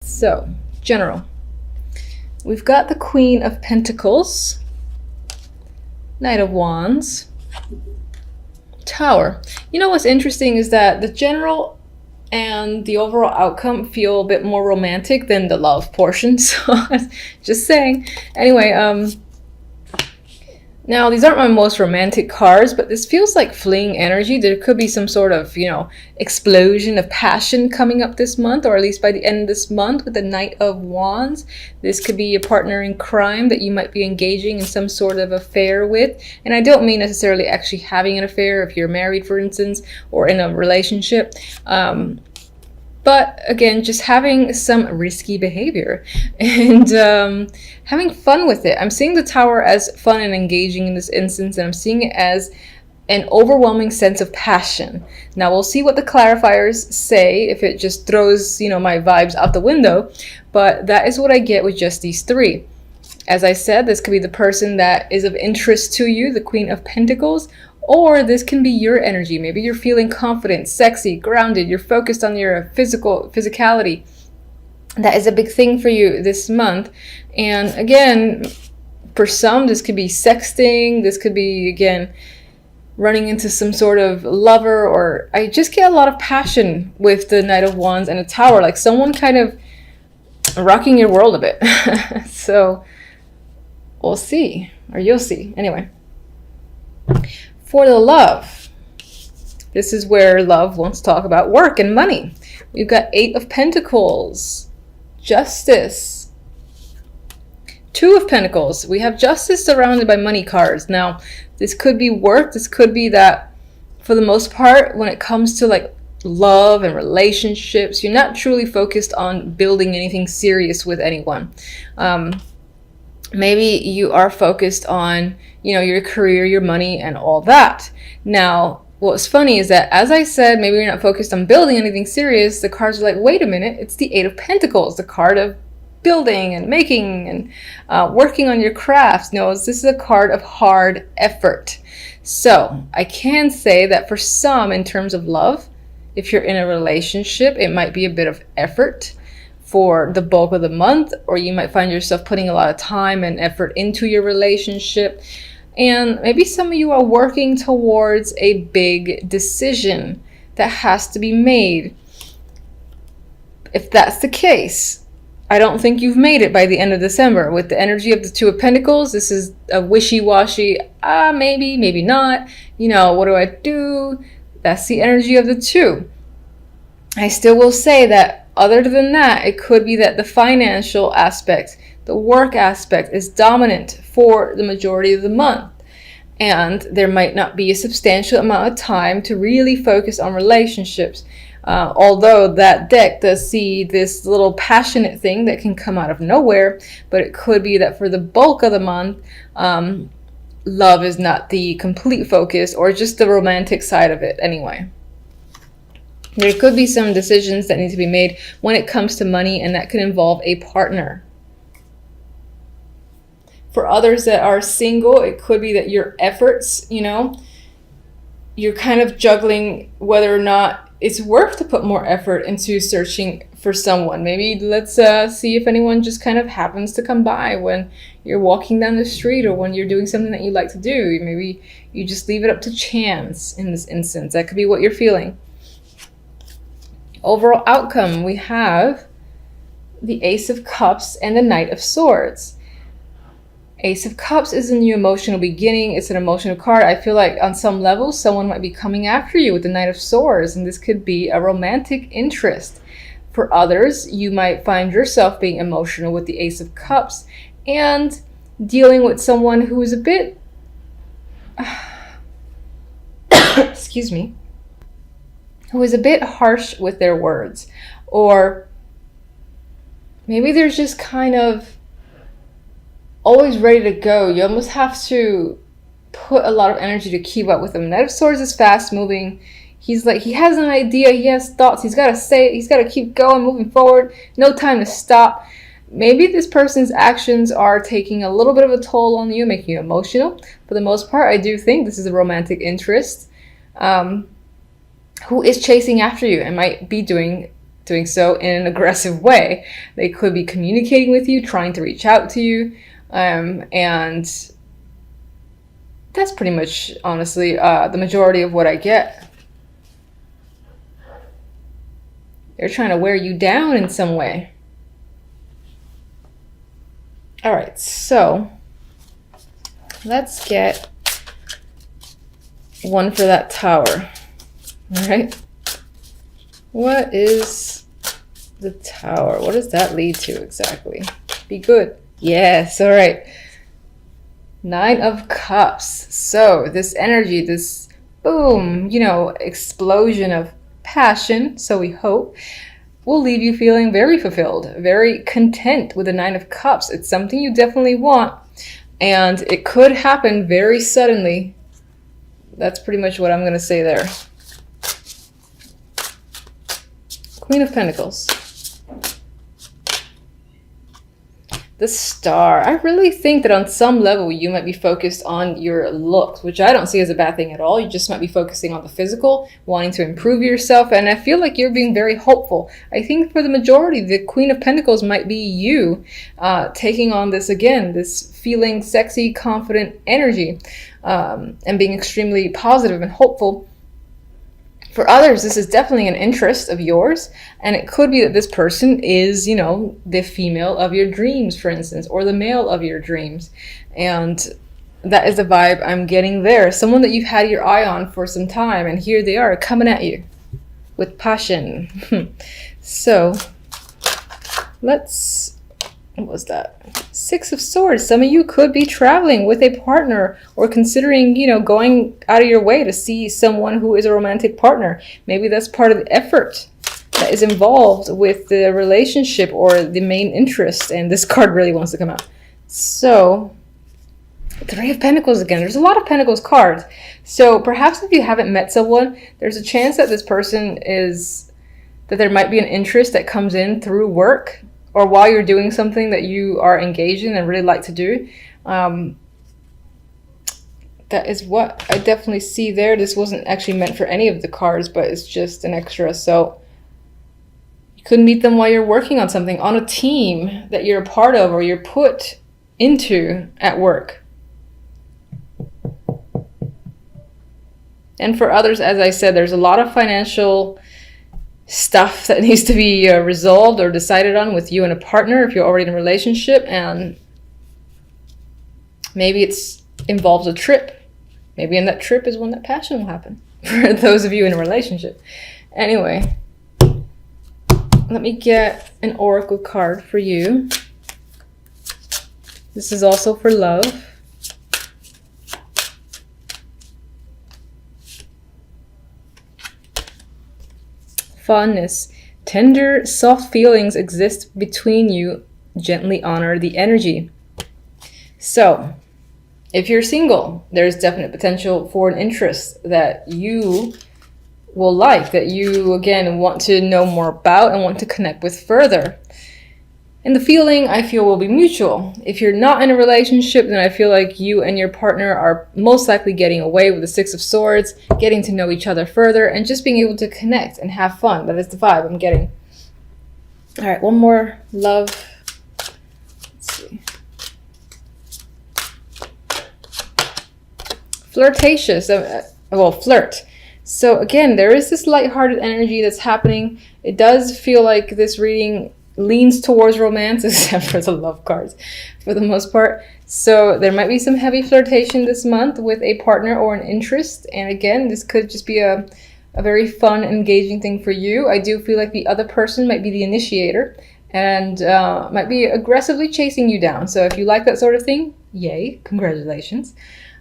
So, general. We've got the Queen of Pentacles, Knight of Wands, Tower. You know what's interesting is that the general and the overall outcome feel a bit more romantic than the love portion. So, just saying. Anyway, now, these aren't my most romantic cards, but this feels like fleeing energy. There could be some sort of, explosion of passion coming up this month, or at least by the end of this month with the Knight of Wands. This could be a partner in crime that you might be engaging in some sort of affair with. And I don't mean necessarily actually having an affair if you're married, for instance, or in a relationship. But again, just having some risky behavior and having fun with it. I'm seeing the Tower as fun and engaging in this instance, and I'm seeing it as an overwhelming sense of passion. Now, we'll see what the clarifiers say, if it just throws, my vibes out the window. But that is what I get with just these three. As I said, this could be the person that is of interest to you, the Queen of Pentacles, or this can be your energy. Maybe you're feeling confident, sexy, grounded. You're focused on your physicality. That is a big thing for you this month. And again, for some, this could be sexting. This could be, again, running into some sort of lover. Or I just get a lot of passion with the Knight of Wands and a Tower. Like someone kind of rocking your world a bit. So we'll see. Or you'll see. Anyway. For the love, this is where love wants to talk about work and money. We've got 8 of Pentacles, Justice, 2 of Pentacles. We have Justice surrounded by money cards. Now, this could be work. This could be that for the most part, when it comes to like love and relationships, you're not truly focused on building anything serious with anyone. Maybe you are focused on, your career, your money, and all that. Now, what's funny is that, as I said, maybe you're not focused on building anything serious. The cards are like, wait a minute, it's the 8 of Pentacles, the card of building and making and working on your crafts. No, this is a card of hard effort. So I can say that for some, in terms of love, if you're in a relationship, it might be a bit of effort for the bulk of the month, or you might find yourself putting a lot of time and effort into your relationship. And maybe some of you are working towards a big decision that has to be made. If that's the case, I don't think you've made it by the end of December. With the energy of the 2 of Pentacles, this is a wishy-washy, maybe, maybe not. What do I do? That's the energy of the 2. I still will say that other than that, it could be that the financial aspect, the work aspect is dominant for the majority of the month. And there might not be a substantial amount of time to really focus on relationships. Although that deck does see this little passionate thing that can come out of nowhere. But it could be that for the bulk of the month, love is not the complete focus, or just the romantic side of it anyway. There could be some decisions that need to be made when it comes to money, and that could involve a partner. For others that are single, it could be that your efforts, you're kind of juggling whether or not it's worth to put more effort into searching for someone. Maybe let's see if anyone just kind of happens to come by when you're walking down the street, or when you're doing something that you like to do. Maybe you just leave it up to chance in this instance. That could be what you're feeling. Overall outcome, we have the Ace of Cups and the Knight of Swords. Ace of Cups is a new emotional beginning. It's an emotional card. I feel like on some level, someone might be coming after you with the Knight of Swords, and this could be a romantic interest. For others, you might find yourself being emotional with the Ace of Cups and dealing with someone who is a bit, excuse me, who is a bit harsh with their words. Or maybe they're just kind of always ready to go. You almost have to put a lot of energy to keep up with them. Knight of Swords is fast moving. He's like, he has an idea, he has thoughts, he's got to say it, he's got to keep going, moving forward. No time to stop. Maybe this person's actions are taking a little bit of a toll on you, making you emotional. For the most part, I do think this is a romantic interest. Who is chasing after you and might be doing doing so in an aggressive way. They could be communicating with you, trying to reach out to you, and that's pretty much, honestly, the majority of what I get. They're trying to wear you down in some way. All right, so let's get one for that Tower. All right. What is the Tower? What does that lead to exactly? Be good. Yes. All right. 9 of Cups. So this energy, this boom, explosion of passion, so we hope, will leave you feeling very fulfilled, very content with the 9 of Cups. It's something you definitely want, and it could happen very suddenly. That's pretty much what I'm going to say there. Queen of Pentacles. The Star. I really think that on some level you might be focused on your looks, which I don't see as a bad thing at all. You just might be focusing on the physical, wanting to improve yourself, and I feel like you're being very hopeful. I think for the majority, the Queen of Pentacles might be you taking on this again, this feeling sexy, confident energy, and being extremely positive and hopeful. For others, this is definitely an interest of yours, and it could be that this person is, the female of your dreams, for instance, or the male of your dreams. And that is the vibe I'm getting there. Someone that you've had your eye on for some time, and here they are coming at you with passion. So what was that? 6 of Swords. Some of you could be traveling with a partner, or considering, going out of your way to see someone who is a romantic partner. Maybe that's part of the effort that is involved with the relationship or the main interest. And this card really wants to come out. So 3 of Pentacles again. There's a lot of Pentacles cards. So perhaps if you haven't met someone, there's a chance that this person that there might be an interest that comes in through work, or while you're doing something that you are engaged in and really like to do. That is what I definitely see there. This wasn't actually meant for any of the cards, but it's just an extra. So you could meet them while you're working on something, on a team that you're a part of or you're put into at work. And for others, as I said, there's a lot of financial stuff that needs to be resolved or decided on with you and a partner if you're already in a relationship, and maybe it involves a trip. Maybe in that trip is when that passion will happen for those of you in a relationship. Anyway, let me get an oracle card for you. This is also for love. Fondness. Tender, soft feelings exist between you. Gently honor the energy. So, if you're single, there's definite potential for an interest that you will like, that you, again, want to know more about and want to connect with further. And the feeling, I feel, will be mutual. If you're not in a relationship, then I feel like you and your partner are most likely getting away with the 6 of Swords, getting to know each other further, and just being able to connect and have fun. That is the vibe I'm getting. All right, one more love. Let's see. Flirtatious. Flirt. So again, there is this lighthearted energy that's happening. It does feel like this reading leans towards romance, except for the love cards for the most part. So there might be some heavy flirtation this month with a partner or an interest. And again, this could just be a very fun, engaging thing for you. I do feel like the other person might be the initiator and might be aggressively chasing you down. So if you like that sort of thing, yay, congratulations.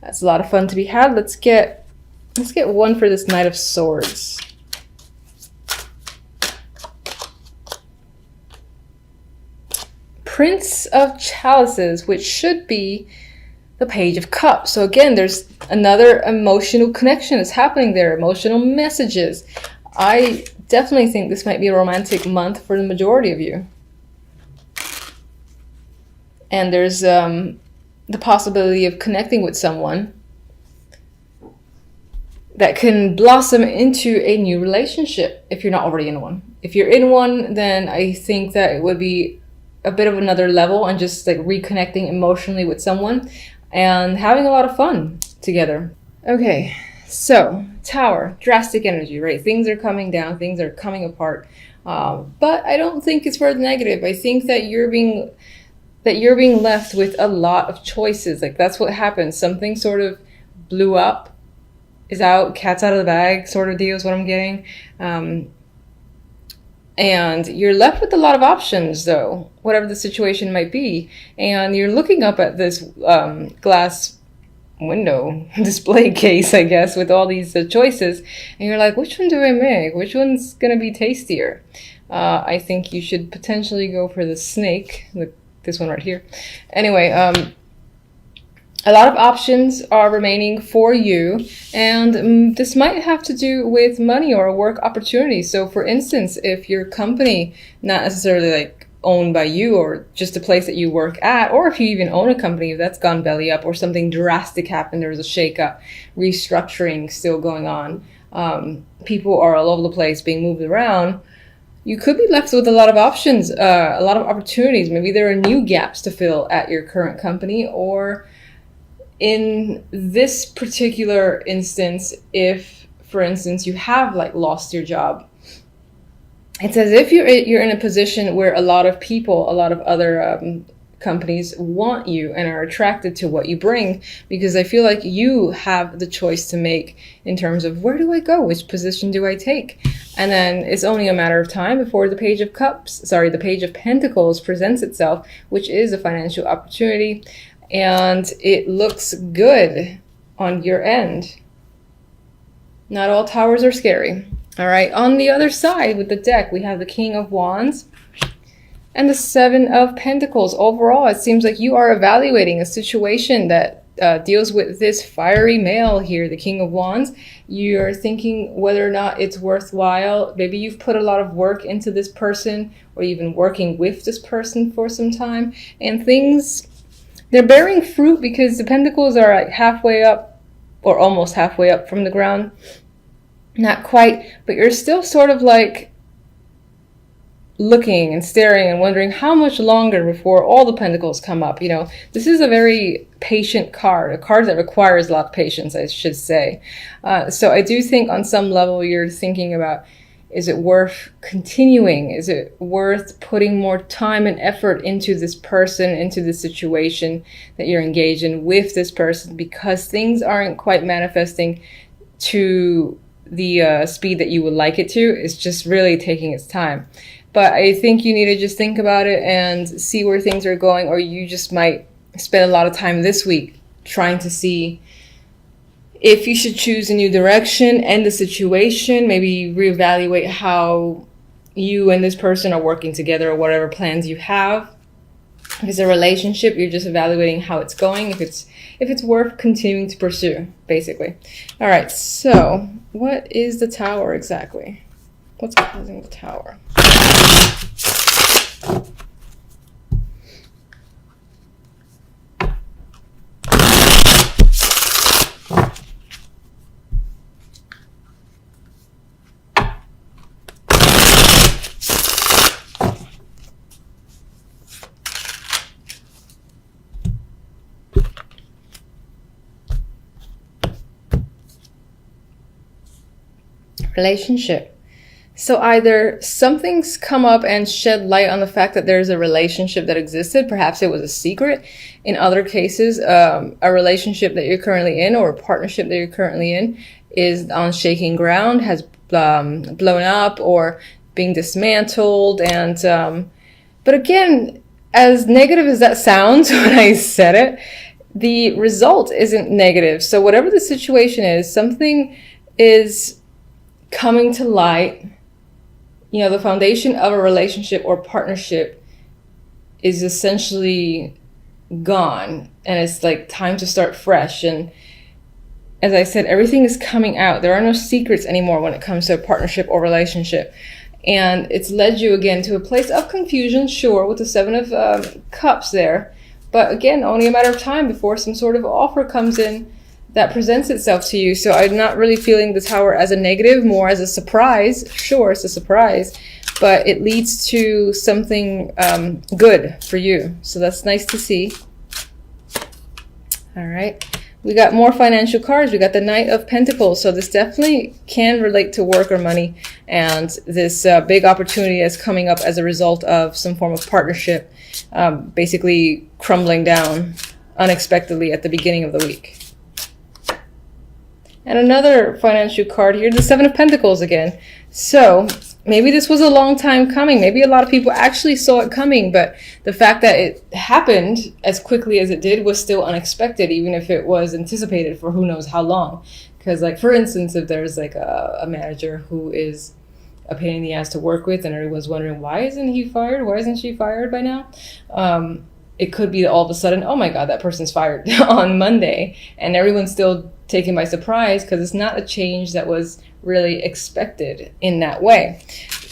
That's a lot of fun to be had. Let's get one for this Knight of Swords. Prince of Chalices, which should be the Page of Cups. So again, there's another emotional connection that's happening there, emotional messages. I definitely think this might be a romantic month for the majority of you. And there's the possibility of connecting with someone that can blossom into a new relationship if you're not already in one. If you're in one, then I think that it would be a bit of another level and just like reconnecting emotionally with someone and having a lot of fun together. Okay, so Tower, drastic energy, right? Things are coming down, things are coming apart. But I don't think it's for the negative. I think that you're being left with a lot of choices. Like that's what happens. Something sort of blew up, is out, cat's out of the bag sort of deal is what I'm getting. And you're left with a lot of options though, whatever the situation might be. And you're looking up at this glass window display case, I guess, with all these choices. And you're like, which one do I make? Which one's going to be tastier? I think you should potentially go for the snake, this one right here. Anyway, a lot of options are remaining for you, and this might have to do with money or a work opportunity. So for instance, if your company, not necessarily like owned by you or just a place that you work at, or if you even own a company that's gone belly up or something drastic happened, there's a shakeup, restructuring still going on, people are all over the place being moved around, you could be left with a lot of options, a lot of opportunities. Maybe there are new gaps to fill at your current company, or in this particular instance, if, for instance, you have like lost your job, it's as if you're in a position where a lot of people, a lot of other companies want you and are attracted to what you bring, because I feel like you have the choice to make in terms of where do I go, which position do I take, and then it's only a matter of time before the Page of Pentacles presents itself, which is a financial opportunity. And it looks good on your end. Not all towers are scary. All right, on the other side with the deck, we have the King of Wands and the Seven of Pentacles. Overall, it seems like you are evaluating a situation that deals with this fiery male here, the King of Wands. You're thinking whether or not it's worthwhile. Maybe you've put a lot of work into this person, or you've been working with this person for some time, and things, they're bearing fruit because the pentacles are like halfway up or almost halfway up from the ground. Not quite, but you're still sort of like looking and staring and wondering how much longer before all the pentacles come up. You know, this is a very patient card, a card that requires a lot of patience, I should say. So I do think on some level you're thinking about, is it worth continuing? Is it worth putting more time and effort into this person, into the situation that you're engaged in with this person, because things aren't quite manifesting to the speed that you would like it to? It's just really taking its time. But I think you need to just think about it and see where things are going, or you just might spend a lot of time this week trying to see if you should choose a new direction, end the situation, maybe reevaluate how you and this person are working together, or whatever plans you have. If it's a relationship, you're just evaluating how it's going, if it's worth continuing to pursue, basically. All right, so what is the Tower exactly? What's causing the Tower? Relationship. So either something's come up and shed light on the fact that there's a relationship that existed. Perhaps it was a secret. In other cases, a relationship that you're currently in, or a partnership that you're currently in, is on shaking ground, has blown up or being dismantled. And but again, as negative as that sounds when I said it, the result isn't negative. So whatever the situation is, something is coming to light. You know, the foundation of a relationship or partnership is essentially gone, and it's like time to start fresh. And as I said, everything is coming out. There are no secrets anymore when it comes to a partnership or relationship. And it's led you again to a place of confusion, sure, with the Seven of Cups there. But again, only a matter of time before some sort of offer comes in that presents itself to you. So I'm not really feeling the Tower as a negative, more as a surprise. Sure, it's a surprise, but it leads to something good for you. So that's nice to see. All right. We got more financial cards. We got the Knight of Pentacles. So this definitely can relate to work or money. And this big opportunity is coming up as a result of some form of partnership, basically crumbling down unexpectedly at the beginning of the week. And another financial card here, the Seven of Pentacles again. So maybe this was a long time coming. Maybe a lot of people actually saw it coming, but the fact that it happened as quickly as it did was still unexpected, even if it was anticipated for who knows how long. Because, like, for instance, if there's like a manager who is a pain in the ass to work with and everyone's wondering, why isn't he fired? Why isn't she fired by now? It could be all of a sudden, oh my God, that person's fired on Monday, and everyone's still taken by surprise because it's not a change that was really expected in that way.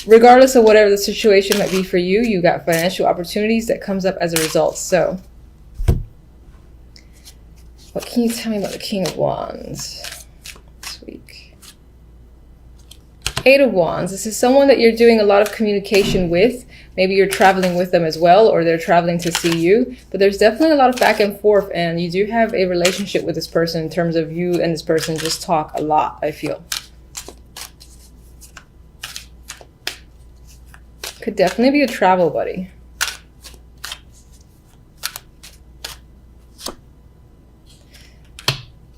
Regardless of whatever the situation might be for you, you got financial opportunities that comes up as a result. So what can you tell me about the King of Wands this week? Eight of Wands. This is someone that you're doing a lot of communication with. Maybe you're traveling with them as well, or they're traveling to see you. But there's definitely a lot of back and forth, and you do have a relationship with this person in terms of you and this person just talk a lot, I feel. Could definitely be a travel buddy.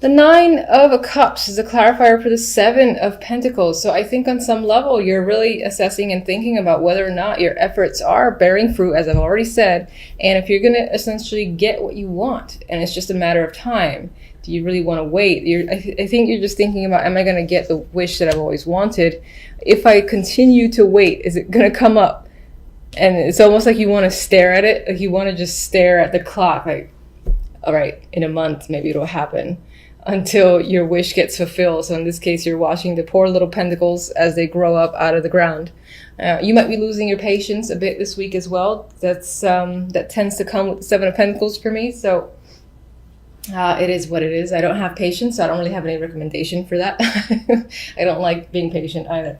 The Nine of Cups is a clarifier for the Seven of Pentacles. So I think on some level, you're really assessing and thinking about whether or not your efforts are bearing fruit, as I've already said. And if you're going to essentially get what you want, and it's just a matter of time, do you really want to wait? I think you're just thinking about, am I going to get the wish that I've always wanted? If I continue to wait, is it going to come up? And it's almost like you want to stare at it. Like you want to just stare at the clock. Like, all right, in a month, maybe it'll happen, until your wish gets fulfilled. So in this case, you're watching the poor little pentacles as they grow up out of the ground. You might be losing your patience a bit this week as well. That tends to come with the Seven of Pentacles for me. So it is what it is. I don't have patience, so I don't really have any recommendation for that. I don't like being patient either.